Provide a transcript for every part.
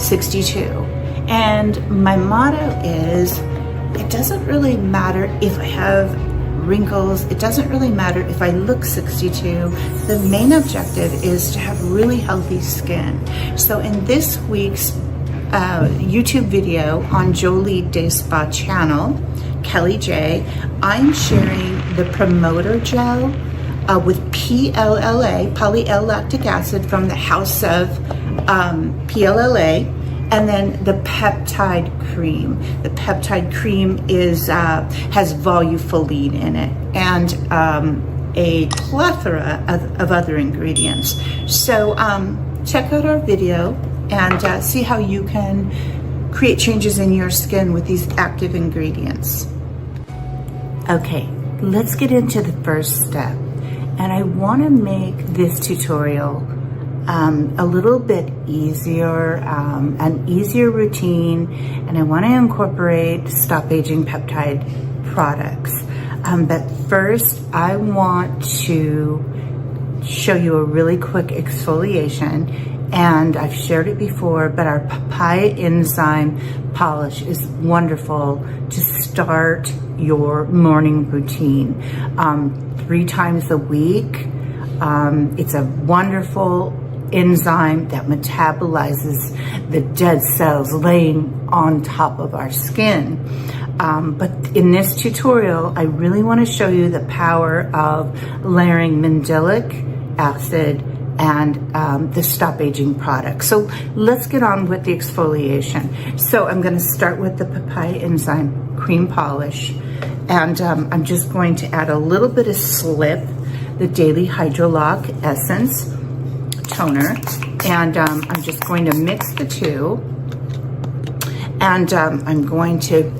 62. And my motto is, it doesn't really matter if I have wrinkles, it doesn't really matter if I look 62. The main objective is to have really healthy skin. So in this week's YouTube video on Jolie Day Spa channel, Kelly J, I'm sharing the promoter gel with PLLA, poly-L-lactic acid, from the house of PLLA, and then the peptide cream. The peptide cream is has volufoline in it, and a plethora of other ingredients. So check out our video and see how you can create changes in your skin with these active ingredients. Okay, let's get into the first step. And I want to make this tutorial a little bit easier, an easier routine, and I want to incorporate Stop Aging Peptide products. But first, I want to show you a really quick exfoliation, and I've shared it before, but our Papaya enzyme polish is wonderful to start your morning routine 3 times a week. It's a wonderful enzyme that metabolizes the dead cells laying on top of our skin. But in this tutorial, I really want to show you the power of layering Mandelic acid and the Stop Aging product. So let's get on with the exfoliation. So I'm going to start with the Papaya enzyme cream polish, and I'm just going to add a little bit of Slip, the Daily Hydro Lock Essence toner, and I'm just going to mix the two, and I'm going to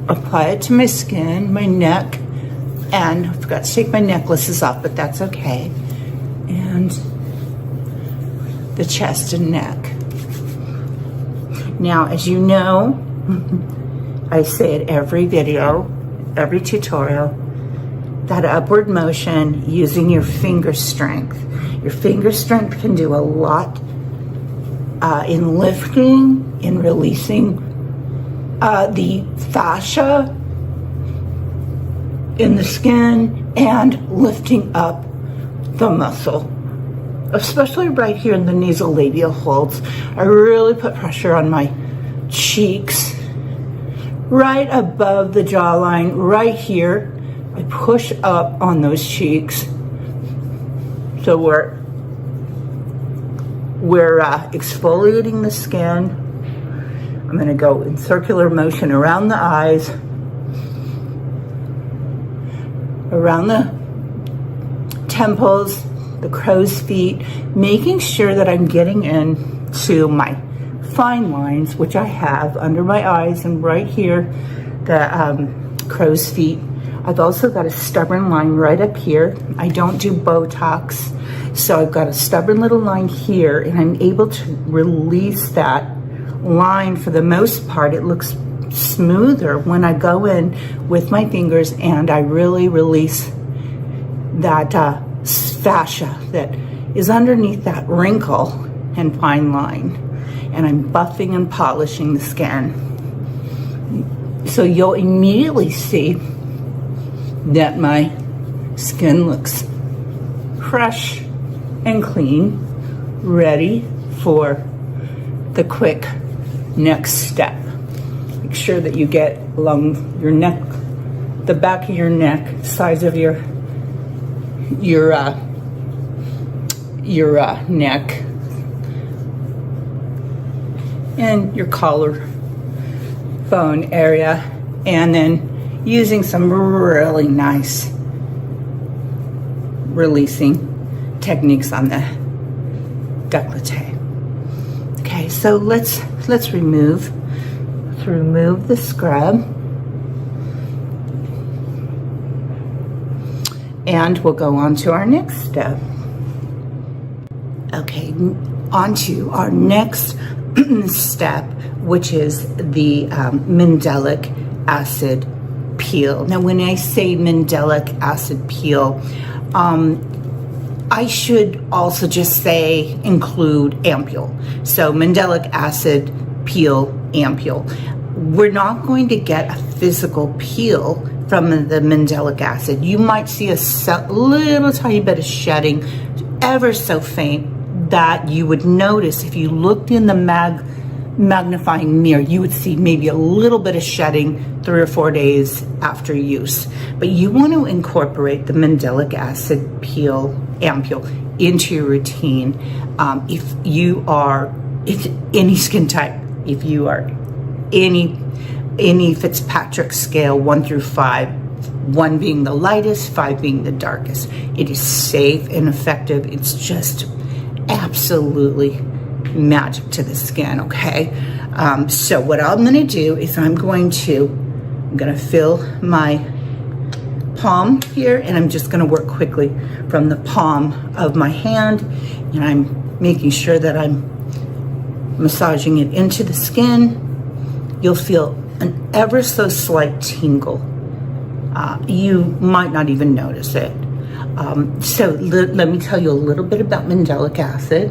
apply it to my skin, my neck, and I forgot to take my necklaces off, but that's okay, and the chest and neck. Now, as you know, I say it every video, every tutorial, that upward motion using your finger strength. Your finger strength can do a lot in lifting, in releasing the fascia in the skin, and lifting up the muscle, especially right here in the nasolabial folds. I really put pressure on my cheeks, right above the jawline, right here. I push up on those cheeks, so we're exfoliating the skin. I'm going to go in circular motion around the eyes, around the temples, the crow's feet, making sure that I'm getting into my fine lines, which I have under my eyes and right here, the crow's feet. I've also got a stubborn line right up here. I don't do Botox, so I've got a stubborn little line here, and I'm able to release that line. For the most part, it looks smoother when I go in with my fingers and I really release that fascia that is underneath that wrinkle and fine line, and I'm buffing and polishing the skin. So you'll immediately see that my skin looks fresh and clean, ready for the quick next step. Make sure that you get along your neck, the back of your neck, sides of your neck, and your collarbone area, and then using some really nice releasing techniques on the décolleté. Okay, so let's remove the scrub, and we'll go on to our next step. Okay, on to our next step, which is the Mandelic acid peel. Now, when I say Mandelic acid peel, I should also just say include ampule. So mandelic acid, peel, ampule. We're not going to get a physical peel from the mandelic acid. You might see a little tiny bit of shedding, ever so faint, that you would notice if you looked in the magnifying mirror. You would see maybe a little bit of shedding 3 or 4 days after use. But you want to incorporate the mandelic acid, peel, ampule into your routine. If you are any skin type, if you are any Fitzpatrick scale, 1 through 5, 1 being the lightest, 5 being the darkest. It is safe and effective. It's just absolutely magic to the skin, okay? So what I'm gonna do is I'm gonna fill my palm here, and I'm just gonna work quickly from the palm of my hand, and I'm making sure that I'm massaging it into the skin. You'll feel an ever so slight tingle. You might not even notice it. So let me tell you a little bit about mandelic acid.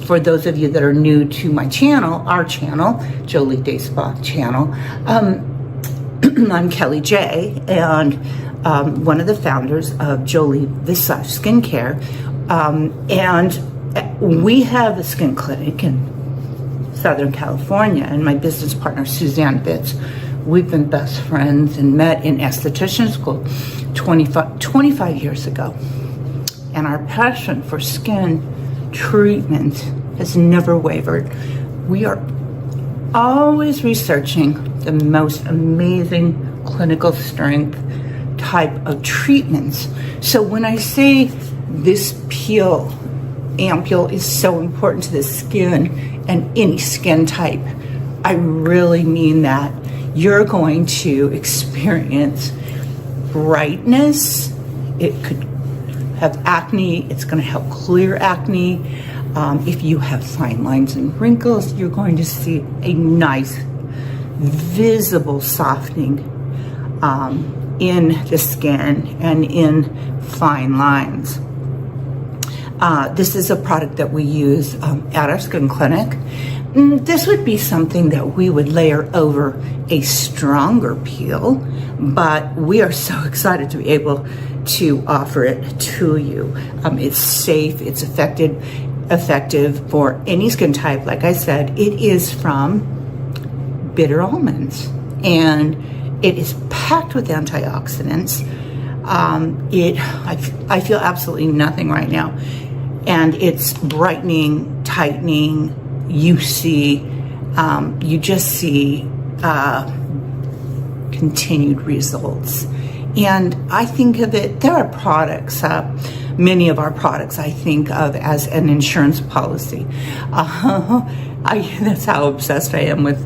For those of you that are new to my channel, our channel, Jolie Day Spa channel, I'm Kelly J, and one of the founders of Jolie Visage Skincare. And we have a skin clinic in Southern California, and my business partner, Suzanne Bitts, we've been best friends and met in esthetician school 25 years ago. And our passion for skin treatment has never wavered. We are always researching the most amazing clinical strength type of treatments. So when I say this peel, ampule is so important to the skin and any skin type, I really mean that. You're going to experience brightness. It could have acne. It's going to help clear acne. If you have fine lines and wrinkles, you're going to see a nice visible softening in the skin and in fine lines. This is a product that we use at our skin clinic. This would be something that we would layer over a stronger peel, but we are so excited to be able to offer it to you. It's safe, it's effective for any skin type. Like I said, it is from bitter almonds, and it is packed with antioxidants. I feel absolutely nothing right now, and it's brightening, tightening. You just see continued results. And I think of it, there are products, many of our products I think of as an insurance policy. That's how obsessed I am with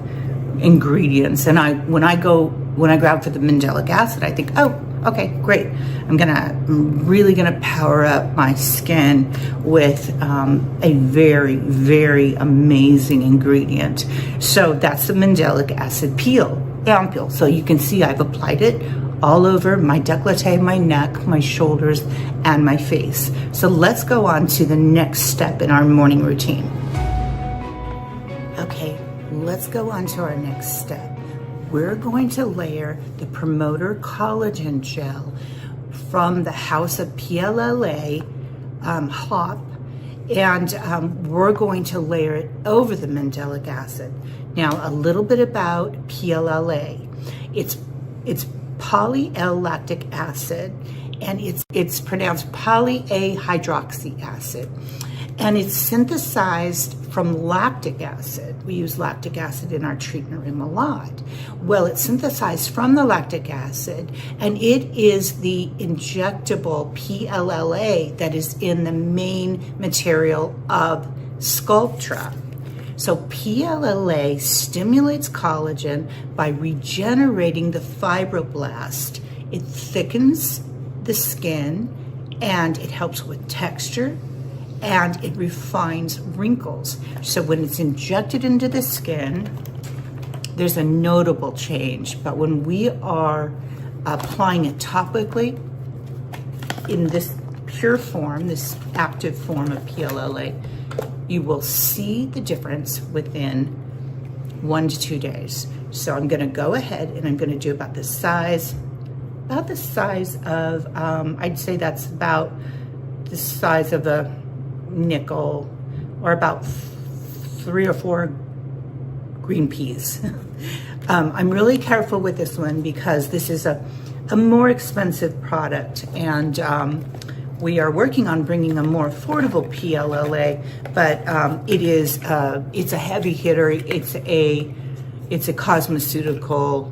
ingredients. And when I grab for the mandelic acid, I think, oh, okay, great. I'm really gonna power up my skin with a very, very amazing ingredient. So that's the mandelic acid peel, ampule. So you can see I've applied it all over my décolleté, my neck, my shoulders, and my face. So let's go on to the next step in our morning routine. Okay, let's go on to our next step. We're going to layer the Promoter Collagen Gel from the House of PLLA hop, and we're going to layer it over the mandelic acid. Now, a little bit about PLLA. It's poly-L-lactic acid, and it's pronounced poly-A hydroxy acid, and it's synthesized from lactic acid. We use lactic acid in our treatment room a lot. Well, it's synthesized from the lactic acid, and it is the injectable PLLA that is in the main material of Sculptra. So PLLA stimulates collagen by regenerating the fibroblast. It thickens the skin, and it helps with texture, and it refines wrinkles. So when it's injected into the skin, there's a notable change. But when we are applying it topically in this pure form, this active form of PLLA, you will see the difference within 1 to 2 days. So I'm gonna go ahead and I'm gonna do about the size of, I'd say that's about the size of a nickel, or about 3 or 4 green peas. I'm really careful with this one because this is a more expensive product, and we are working on bringing a more affordable PLLA, but it's a heavy hitter. It's a cosmeceutical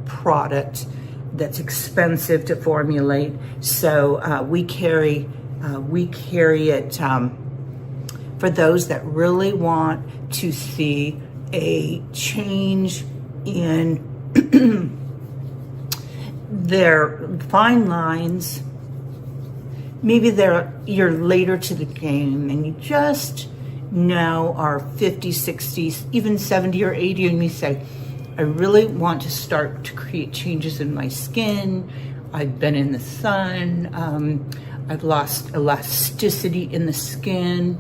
product that's expensive to formulate. So we carry it for those that really want to see a change in their fine lines. Maybe you're later to the game and you just now are 50, 60, even 70 or 80, and you say, I really want to start to create changes in my skin. I've been in the sun. I've lost elasticity in the skin.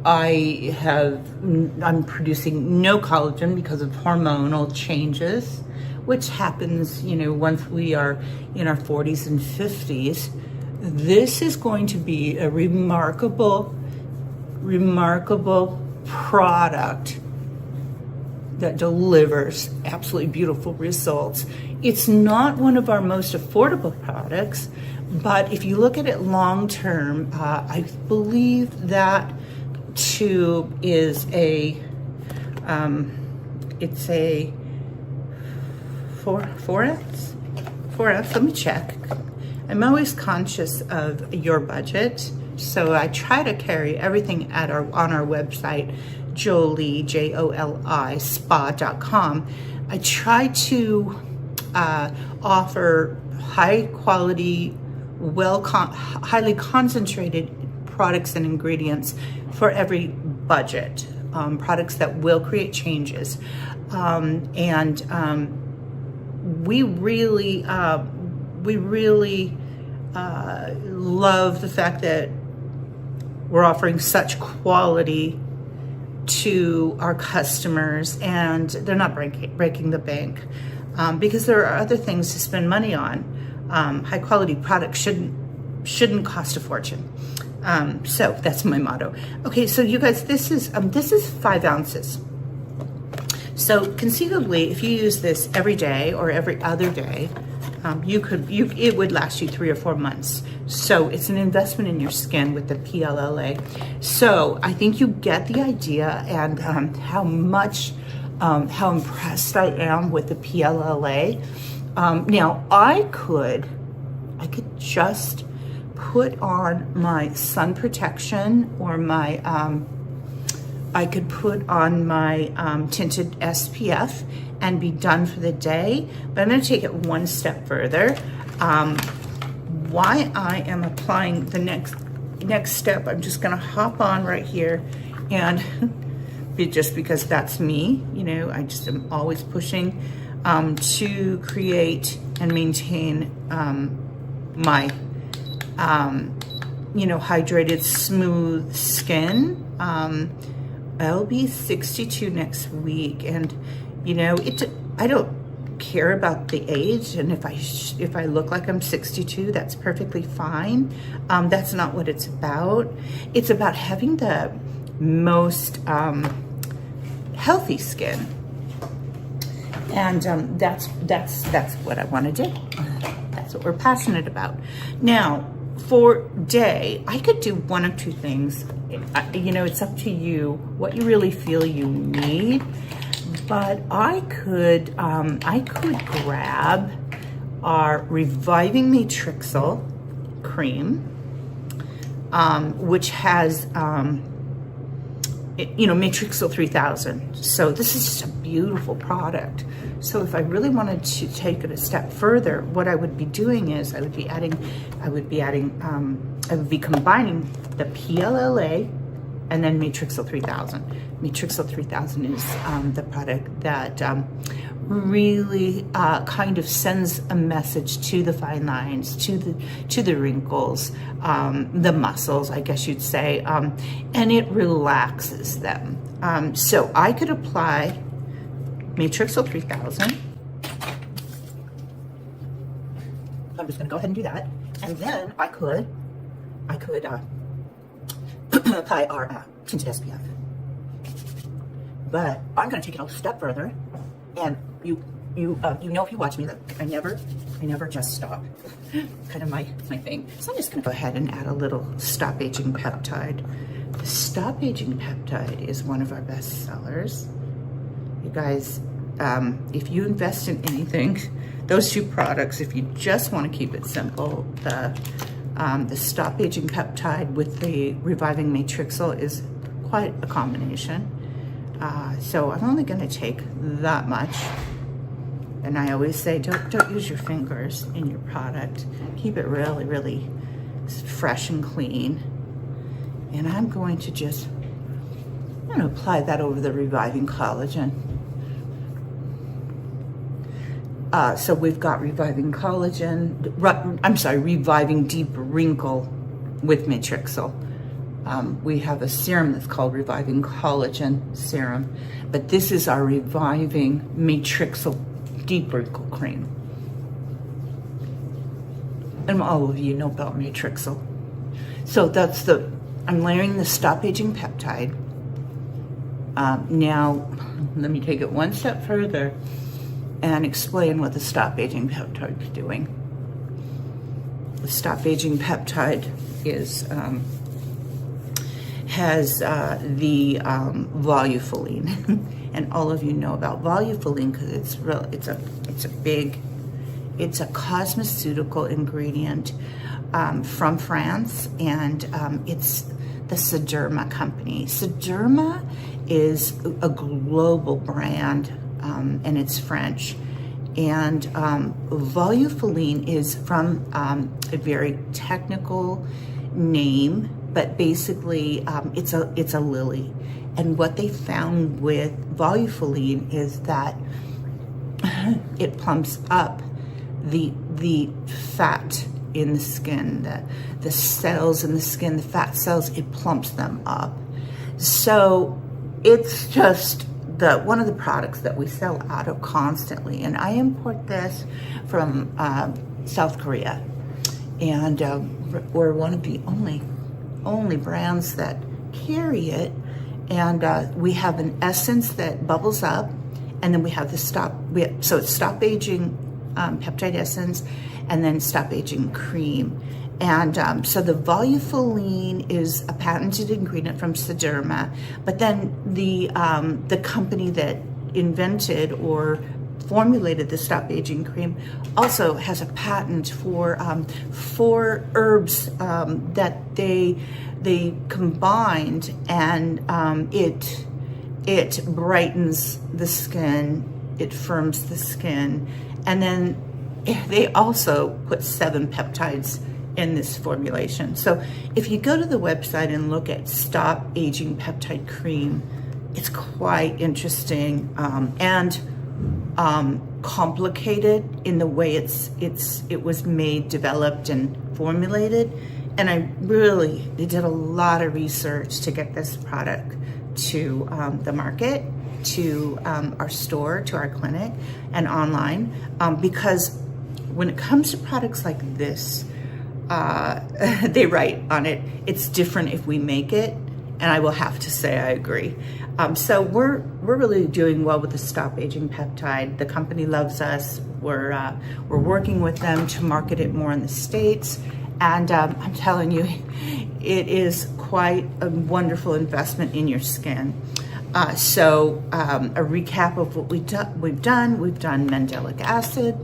I'm producing no collagen because of hormonal changes, which happens, once we are in our 40s and 50s. This is going to be a remarkable product that delivers absolutely beautiful results. It's not one of our most affordable products, but if you look at it long term, I believe that tube is it's a 4X? 4X, let me check. I'm always conscious of your budget, so I try to carry everything on our website, Jolie, Joli, spa.com. I try to offer high quality, highly concentrated products and ingredients for every budget, products that will create changes. We really love the fact that we're offering such quality to our customers, and they're not breaking the bank, because there are other things to spend money on. High quality products shouldn't cost a fortune. So that's my motto. Okay, so you guys, this is 5 ounces. So conceivably, if you use this every day or every other day, it would last you 3 or 4 months. So it's an investment in your skin with the PLLA. So I think you get the idea, and how impressed I am with the PLLA. Now I could just put on my sun protection, or I could put on my tinted SPF and be done for the day, but I'm gonna take it one step further. Why I am applying the next step, I'm just gonna hop on right here, and just because that's me, I just am always pushing to create and maintain my hydrated, smooth skin. I'll be 62 next week, and I don't care about the age, and if I look like I'm 62, that's perfectly fine. That's not what it's about. It's about having the most healthy skin, and that's what I want to do. That's what we're passionate about. Now, for day, I could do one of two things. It's up to you what you really feel you need. But I could grab our Reviving Matrixyl cream, which has Matrixyl 3000. So this is just a beautiful product. So if I really wanted to take it a step further, what I would be doing is I would be combining the PLLA and then Matrixyl 3000. Matrixyl 3000 is the product that really kind of sends a message to the fine lines, to the wrinkles, the muscles, I guess you'd say, and it relaxes them. So I could apply Matrixyl 3000. I'm just going to go ahead and do that, and then I could apply our tinted SPF. But I'm going to take it a step further, and you know, if you watch me, that I never just stop. Kind of my thing. So I'm just going to go ahead and add a little Stop Aging Peptide. The Stop Aging Peptide is one of our best sellers. You guys, if you invest in anything, those two products, if you just want to keep it simple, the Stop Aging Peptide with the Reviving Matrixyl is quite a combination. So I'm only going to take that much. And I always say, don't use your fingers in your product. Keep it really, really fresh and clean. And I'm going to apply that over the Reviving Collagen. So we've got Reviving Collagen, Reviving Deep Wrinkle with Matrixyl. We have a serum that's called Reviving Collagen Serum, but this is our Reviving Matrixyl Deep Wrinkle Cream. And all of you know about Matrixyl. So I'm layering the Stop Aging Peptide. Now, let me take it one step further and explain what the Stop Aging Peptide is doing. The Stop Aging Peptide has the volufiline, and all of you know about volufiline because it's a cosmeceutical ingredient from France, and it's the Sederma company. Sederma is a global brand. And it's French, and volufiline is from a very technical name, but basically it's a lily. And what they found with volufiline is that it plumps up the fat in the skin, the cells in the skin, the fat cells, it plumps them up. So it's just one of the products that we sell out of constantly, and I import this from South Korea, and we're one of the only brands that carry it. And we have an essence that bubbles up, and then we have the so it's Stop Aging Peptide Essence, and then Stop Aging Cream. And so the volufiline is a patented ingredient from Sederma, but then the company that invented or formulated the Stop Aging Cream also has a patent for herbs that they combined, and it brightens the skin, it firms the skin, and then they also put 7 peptides in this formulation. So if you go to the website and look at Stop Aging Peptide Cream, it's quite interesting and complicated in the way it was made, developed, and formulated. And they did a lot of research to get this product to the market, to our store, to our clinic, and online, because when it comes to products like this, they write on it, it's different if we make it, and I will have to say I agree. So we're really doing well with the Stop Aging Peptide. The company loves us. We're working with them to market it more in the States, and I'm telling you, it is quite a wonderful investment in your skin. So a recap of what we've done Mandelic acid.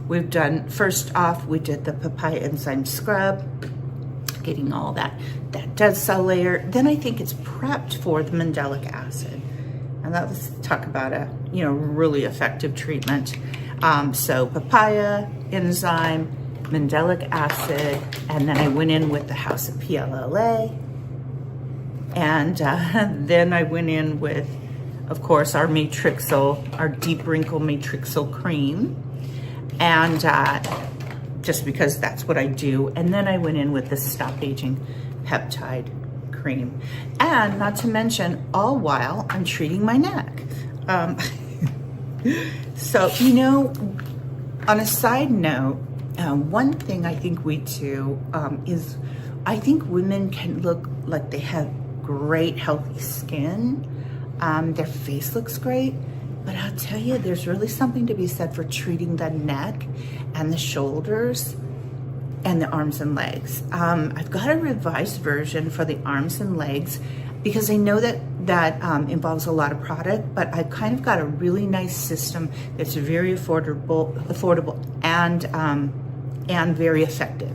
We've done, first off, we did the Papaya enzyme scrub, getting all that dead cell layer. Then I think it's prepped for the Mandelic acid. And let's talk about a really effective treatment. So Papaya, enzyme, Mandelic acid, and then I went in with the House of PLLA. And then I went in with, of course, our Matrixyl, our Deep Wrinkle Matrixyl Cream. And just because that's what I do. And then I went in with the Stop Aging Peptide Cream. And not to mention, all while I'm treating my neck. So, you know, on a side note, one thing I think we do is I think women can look like they have great healthy skin. Their face looks great, but I'll tell you, there's really something to be said for treating the neck and the shoulders and the arms and legs. I've got a revised version for the arms and legs because I know that involves a lot of product, but I've kind of got a really nice system that's very affordable and very effective.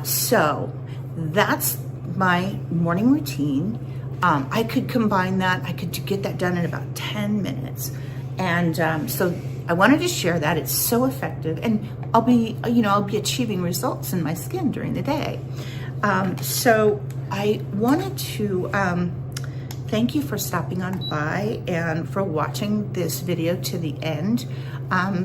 So that's my morning routine. I could combine that. I could get that done in about 10 minutes. And so I wanted to share that. It's so effective, and I'll be achieving results in my skin during the day. So I wanted to thank you for stopping on by and for watching this video to the end.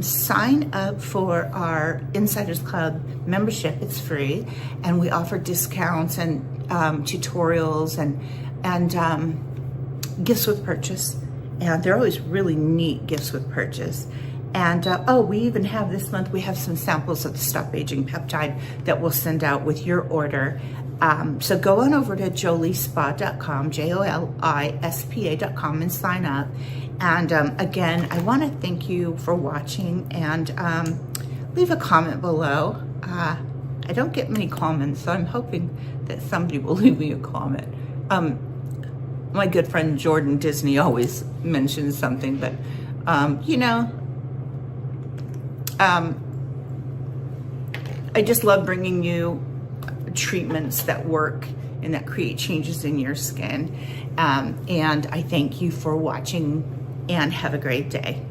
Sign up for our Insiders Club membership. It's free, and we offer discounts and tutorials and gifts with purchase. And they're always really neat gifts with purchase. And we even have this month, we have some samples of the Stop Aging Peptide that we'll send out with your order. So go on over to jolispa.com, jolispa.com, and sign up. And again, I want to thank you for watching, and leave a comment below. I don't get many comments, so I'm hoping that somebody will leave me a comment. My good friend Jordan Disney always mentions something, but I just love bringing you treatments that work and that create changes in your skin. And I thank you for watching, and have a great day.